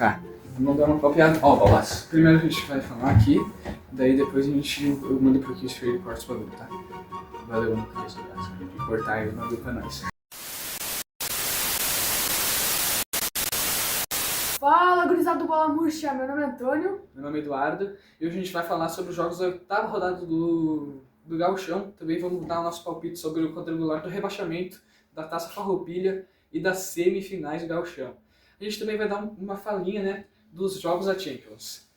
Tá, vamos dar uma copiada. Ó, Balas, primeiro a gente vai falar aqui, daí depois eu mando pro Christopher e ele corta os bagulho, tá? Valeu, Lucas, de cortar aí o bagulho pra nós. Fala, gurizada do Bola Murcha, meu nome é Antônio. Meu nome é Eduardo e hoje a gente vai falar sobre os jogos da 8ª rodada do Gauchão. Também vamos dar o nosso palpite sobre o quadrangular do rebaixamento, da Taça Farroupilha e das semifinais do Gauchão. A gente também vai dar uma falinha, né, dos jogos da Champions.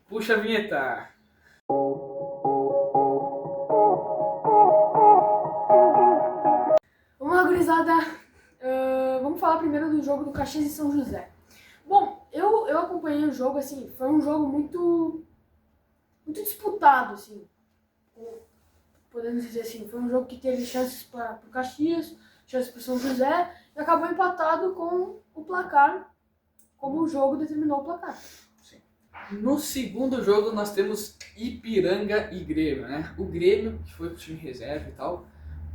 Puxa a vinheta! Vamos lá, gurizada. Vamos falar primeiro do jogo do Caxias e São José. Bom, eu acompanhei o jogo, assim, foi um jogo muito disputado, assim. Podemos dizer assim, foi um jogo que teve chances para o Caxias, chances para o São José, e acabou empatado com o placar, como o jogo determinou o placar. Sim. No segundo jogo nós temos Ipiranga e Grêmio, né? O Grêmio, que foi pro time reserva e tal,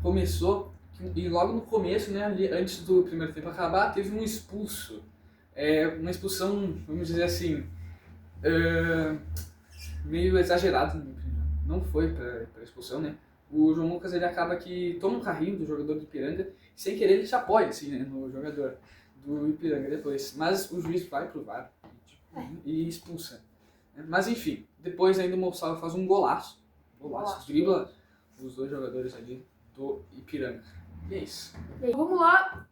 começou, e logo no começo, né, ali, antes do primeiro tempo acabar, teve um expulso. Uma expulsão, vamos dizer assim, meio exagerada, na minha opinião. Não foi para expulsão, né? O João Lucas, ele acaba que toma um carrinho do jogador do Ipiranga, e sem querer ele se apoia, assim, né, no jogador do Ipiranga depois. Mas o juiz vai pro VAR e expulsa. Mas enfim, depois ainda o Moçal faz um golaço, dribla os dois jogadores ali do Ipiranga. E é isso. Vamos lá,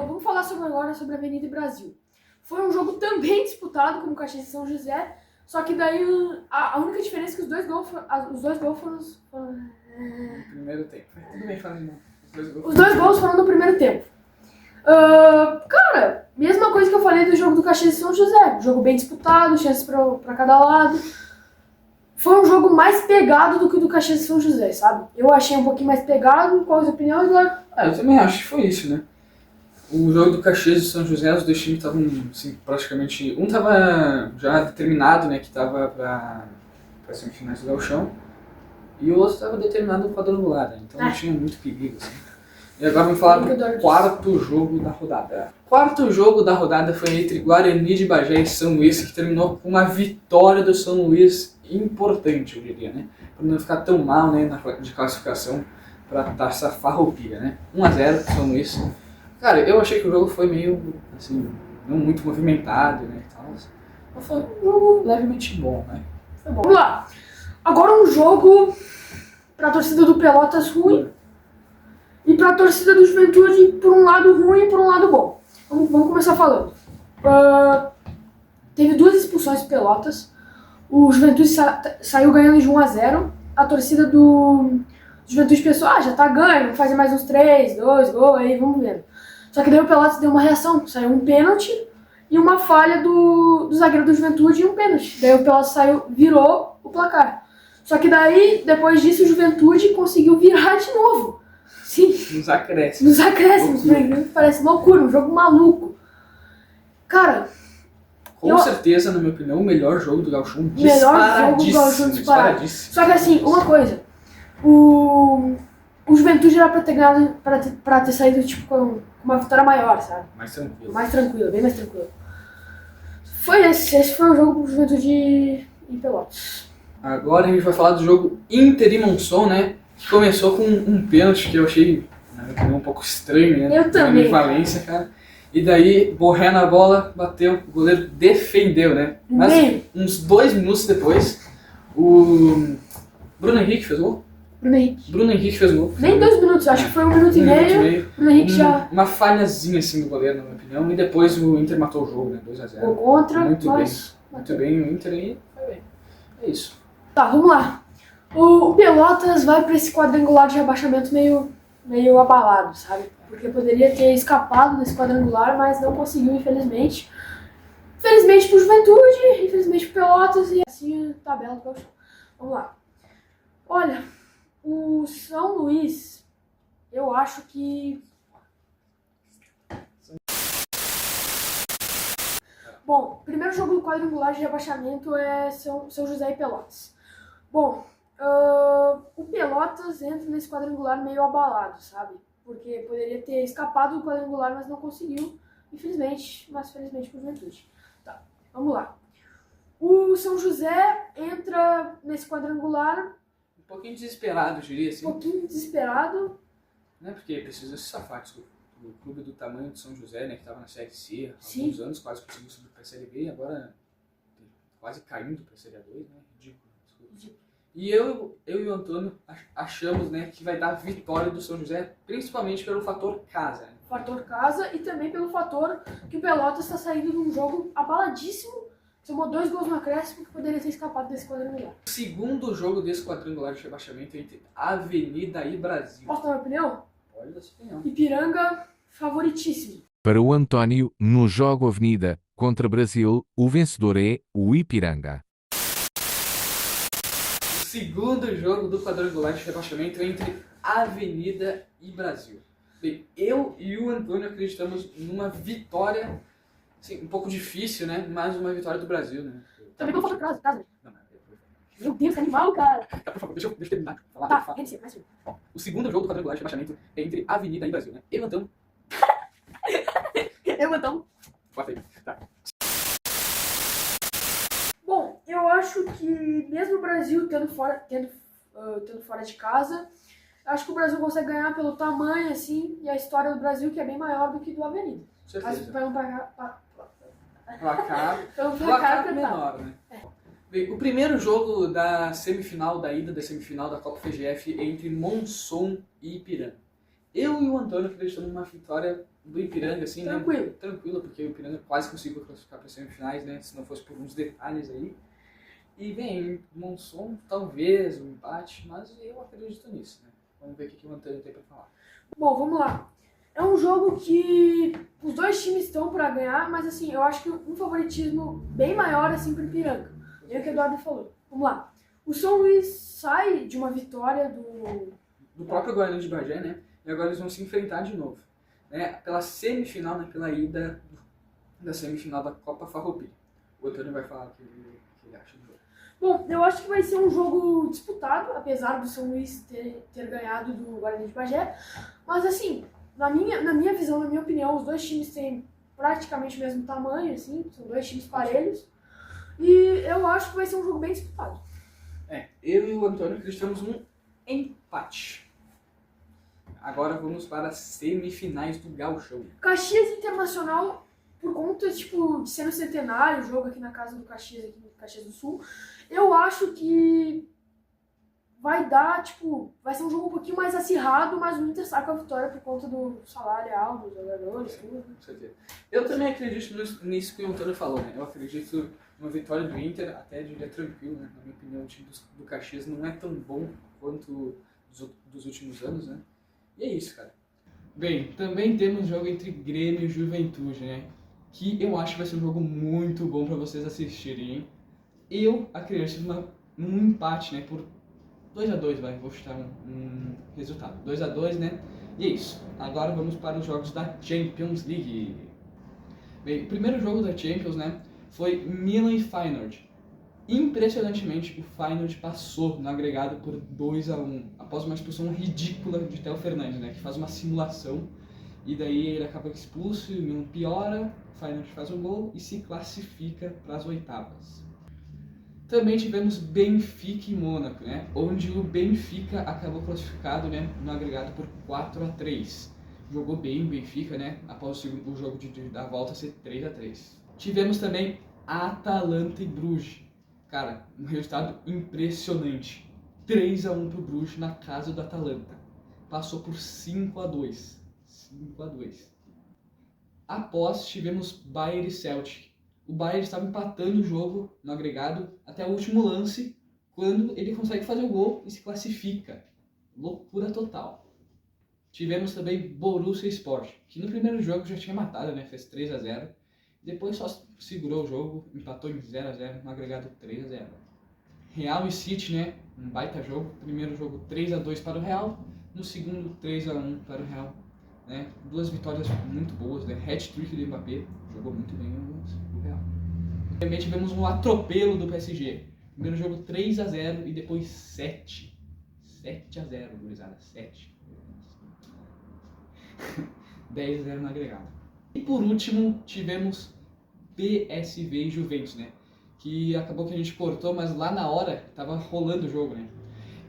vamos falar agora sobre a Avenida Brasil. Foi um jogo também disputado como Caxias e São José, só que daí a única diferença é que os dois gols foram no primeiro tempo. Tudo bem, fala irmão. Os dois gols foram no primeiro tempo. Cara, mesma coisa que eu falei do jogo do Caxias e São José. Jogo bem disputado, chances pra cada lado. Foi um jogo mais pegado do que o do Caxias e São José, sabe? Eu achei um pouquinho mais pegado. Qual a sua opinião, Eduardo? Eu também acho que foi isso, né? O jogo do Caxias e São José, os dois times estavam, assim, praticamente... Um tava já determinado, né, que tava pra semifinais do Gauchão, e o outro tava determinado no quadrangular, né? Então não tinha muito perigo, assim. E agora vamos falar do quarto jogo da rodada. O quarto jogo da rodada foi entre Guarani de Bagé e São Luís, que terminou com uma vitória do São Luís importante, eu diria, né? Para não ficar tão mal, né, de classificação para a Taça Farroupilha, né? 1-0 São Luís. Cara, eu achei que o jogo foi meio, assim, não muito movimentado, né, e tal. Mas foi um jogo levemente bom, né? Foi bom. Vamos lá. Agora um jogo para a torcida do Pelotas ruim e para a torcida do Juventude por um lado ruim e por um lado bom. Vamos começar falando. Teve 2 expulsões do Pelotas. O Juventude saiu ganhando de 1-0. A torcida do Juventude pensou, já tá ganho, vamos fazer mais uns 3, 2 gols, aí vamos ver. Só que daí o Pelotas deu uma reação, saiu um pênalti e uma falha do zagueiro do Juventude e um pênalti. Daí o Pelotas virou o placar. Só que daí, depois disso, o Juventude conseguiu virar de novo. Sim. Nos acréscimos. Parece loucura, um jogo maluco. Cara... Com certeza, na minha opinião, o melhor jogo do Gauchão, disparadíssimo. Só que assim, uma coisa, o Juventude era pra ter ganhado, pra ter saído tipo, com uma vitória maior, sabe? Mais tranquilo, bem mais tranquilo. Esse foi o jogo do Juventude e Pelotas. Agora a gente vai falar do jogo Inter e Monson, né? Que começou com um pênalti que eu achei, na minha opinião, um pouco estranho, né? Eu também. Valência, cara. E daí, Borré na bola, bateu, o goleiro defendeu, né? Mas uns 2 minutos depois, o Bruno Henrique fez gol? Bruno Henrique fez gol. Nem 2 minutos, acho que foi 1 minuto e meio. Bruno Henrique já... Uma falhazinha assim do goleiro, na minha opinião. E depois o Inter matou o jogo, né? 2-0. Gol contra, Muito bem, o Inter aí foi bem. É isso. Tá, vamos lá. O Pelotas vai pra esse quadrangular de rebaixamento meio abalado, sabe? Porque poderia ter escapado desse quadrangular, mas não conseguiu, infelizmente. Infelizmente pro Juventude, infelizmente pro Pelotas e assim a tabela do Gauchão. Vamos lá. Olha, o São Luís, eu acho que... Bom, o primeiro jogo do quadrangular de rebaixamento é São José e Pelotas. Bom, o Pelotas entra nesse quadrangular meio abalado, sabe? Porque poderia ter escapado do quadrangular, mas não conseguiu, infelizmente, mas felizmente pro Juventude. Tá, Vamos lá. O São José entra nesse quadrangular Um pouquinho desesperado, eu diria assim. um pouquinho desesperado. Né? Porque precisa se safar do clube do tamanho de São José, né? Que estava na Série C há Sim. alguns anos, quase conseguiu subir para a Série B e agora quase caindo para a Série A2, né? Ridículo. Desculpa. E eu e o Antônio achamos, né, que vai dar vitória do São José, principalmente pelo fator casa. Né? Fator casa e também pelo fator que o Pelotas está saindo de um jogo abaladíssimo. Tomou 2 gols no acréscimo que poderia ter escapado desse quadrangular. O segundo jogo desse quadrangular de rebaixamento é entre Avenida e Brasil. Posso dar minha opinião? Pode dar sua opinião. Ipiranga, favoritíssimo. Para o António, no jogo Avenida contra Brasil, o vencedor é o Ipiranga. O segundo jogo do quadrangular de rebaixamento é entre Avenida e Brasil. Bem, eu e o Antônio acreditamos numa vitória, assim, um pouco difícil, né? Mas uma vitória do Brasil, né? Também pelo fator casa. Não, mas... Meu Deus, que animal, cara. Tá, por favor, deixa eu terminar de falar. Tá, rende mais um. Ó, o segundo jogo do quadrangular de rebaixamento é entre Avenida e Brasil, né? Eu e o Antônio... Eu então. Bota aí. Tá. Bom, eu acho que mesmo o Brasil tendo fora de casa, acho que o Brasil consegue ganhar pelo tamanho, assim, e a história do Brasil que é bem maior do que do Avenida. Com Mas certeza. para um placar Placar menor. menor, né? Bem, o primeiro jogo da semifinal, da ida da semifinal da Copa FGF é entre Monson e Ipiranga. Eu e o Antônio acreditamos numa vitória do Ipiranga, assim, Tranquilo. né? Tranquilo, porque o Ipiranga quase conseguiu classificar para as semifinais, né? Se não fosse por uns detalhes aí. E, bem, Monson, talvez um empate, mas eu acredito nisso, né? Vamos ver o que o Antônio tem para falar. Bom, vamos lá. É um jogo que os dois times estão para ganhar, mas assim, eu acho que um favoritismo bem maior assim pro Ipiranga. É o que o Eduardo falou. Vamos lá. O São Luís sai de uma vitória Do próprio Guarani de Bagé, né? E agora eles vão se enfrentar de novo, né? Pela semifinal, né? Pela ida da semifinal da Copa Farroupilha. O Antônio vai falar o que ele acha do jogo. Bom, eu acho que vai ser um jogo disputado, apesar do São Luís ter ganhado do Guarani de Bagé. Mas assim, na minha visão, na minha opinião, os dois times têm praticamente o mesmo tamanho, assim, são dois times parelhos. E eu acho que vai ser um jogo bem disputado. Eu e o Antônio acreditamos num empate. Agora vamos para as semifinais do Gauchão. Caxias Internacional, por conta tipo, de ser no centenário, o jogo aqui na casa do Caxias, aqui no Caxias do Sul, eu acho que vai dar, tipo, vai ser um jogo um pouquinho mais acirrado, mas o Inter sai com a vitória por conta do salário alto dos jogadores, tudo. Com certeza. Eu também acredito nisso que o Antônio falou, né? Eu acredito numa vitória do Inter, até diria tranquilo, né? Na minha opinião, o time do Caxias não é tão bom quanto dos últimos anos, né? E é isso, cara. Bem, também temos jogo entre Grêmio e Juventude, né? Que eu acho que vai ser um jogo muito bom pra vocês assistirem, hein? Eu acredito num empate, né? Por 2-2, vai, vou chutar um resultado. 2-2, né? E é isso. Agora vamos para os jogos da Champions League. Bem, o primeiro jogo da Champions, né? Foi Milan e Feyenoord. Impressionantemente, o Feyenoord passou no agregado por 2-1, após uma expulsão ridícula de Theo Fernandes, né? Que faz uma simulação, e daí ele acaba expulso, o Milan piora, o Feyenoord faz um gol e se classifica para as oitavas. Também tivemos Benfica e Mônaco, né? Onde o Benfica acabou classificado, né? No agregado por 4-3. Jogou bem o Benfica, né? Após o jogo da volta ser 3-3. Tivemos também Atalanta e Bruges. Cara, um resultado impressionante. 3-1 pro Bruges na casa do Atalanta. Passou por 5-2. 5-2. Após tivemos Bayern e Celtic. O Bayern estava empatando o jogo no agregado até o último lance, quando ele consegue fazer o gol e se classifica. Loucura total. Tivemos também Borussia Sport, que no primeiro jogo já tinha matado, né? Fez 3-0. Depois só segurou o jogo, empatou em 0-0, no agregado 3-0. Real e City, né? Um baita jogo. Primeiro jogo 3-2 para o Real, no segundo 3-1 para o Real. Né? Duas vitórias muito boas, né? Hat-trick do Mbappé, jogou muito bem o Real. Também tivemos um atropelo do PSG. Primeiro jogo 3-0 e depois 7. 7-0, gurizada, 7. 10-0 no agregado. E por último, tivemos PSV e Juventus, né? Que acabou que a gente cortou, mas lá na hora tava rolando o jogo, né?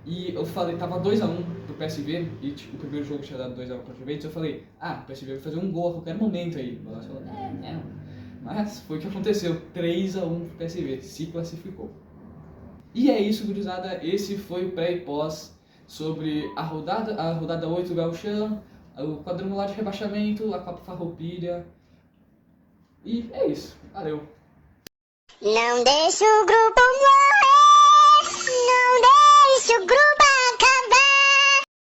E eu falei, tava 2x1 pro PSV, e tipo, o primeiro jogo tinha dado 2x1 pro Juventus, eu falei, o PSV vai fazer um gol a qualquer momento aí. O Balassi falou, não. Mas foi o que aconteceu, 3x1 pro PSV, se classificou. E é isso, gurizada, esse foi o pré e pós sobre a rodada 8 do Gauchão, o quadrangular de rebaixamento, a Copa Farroupilha. E é isso, valeu. Não deixa o grupo morrer, não deixa o grupo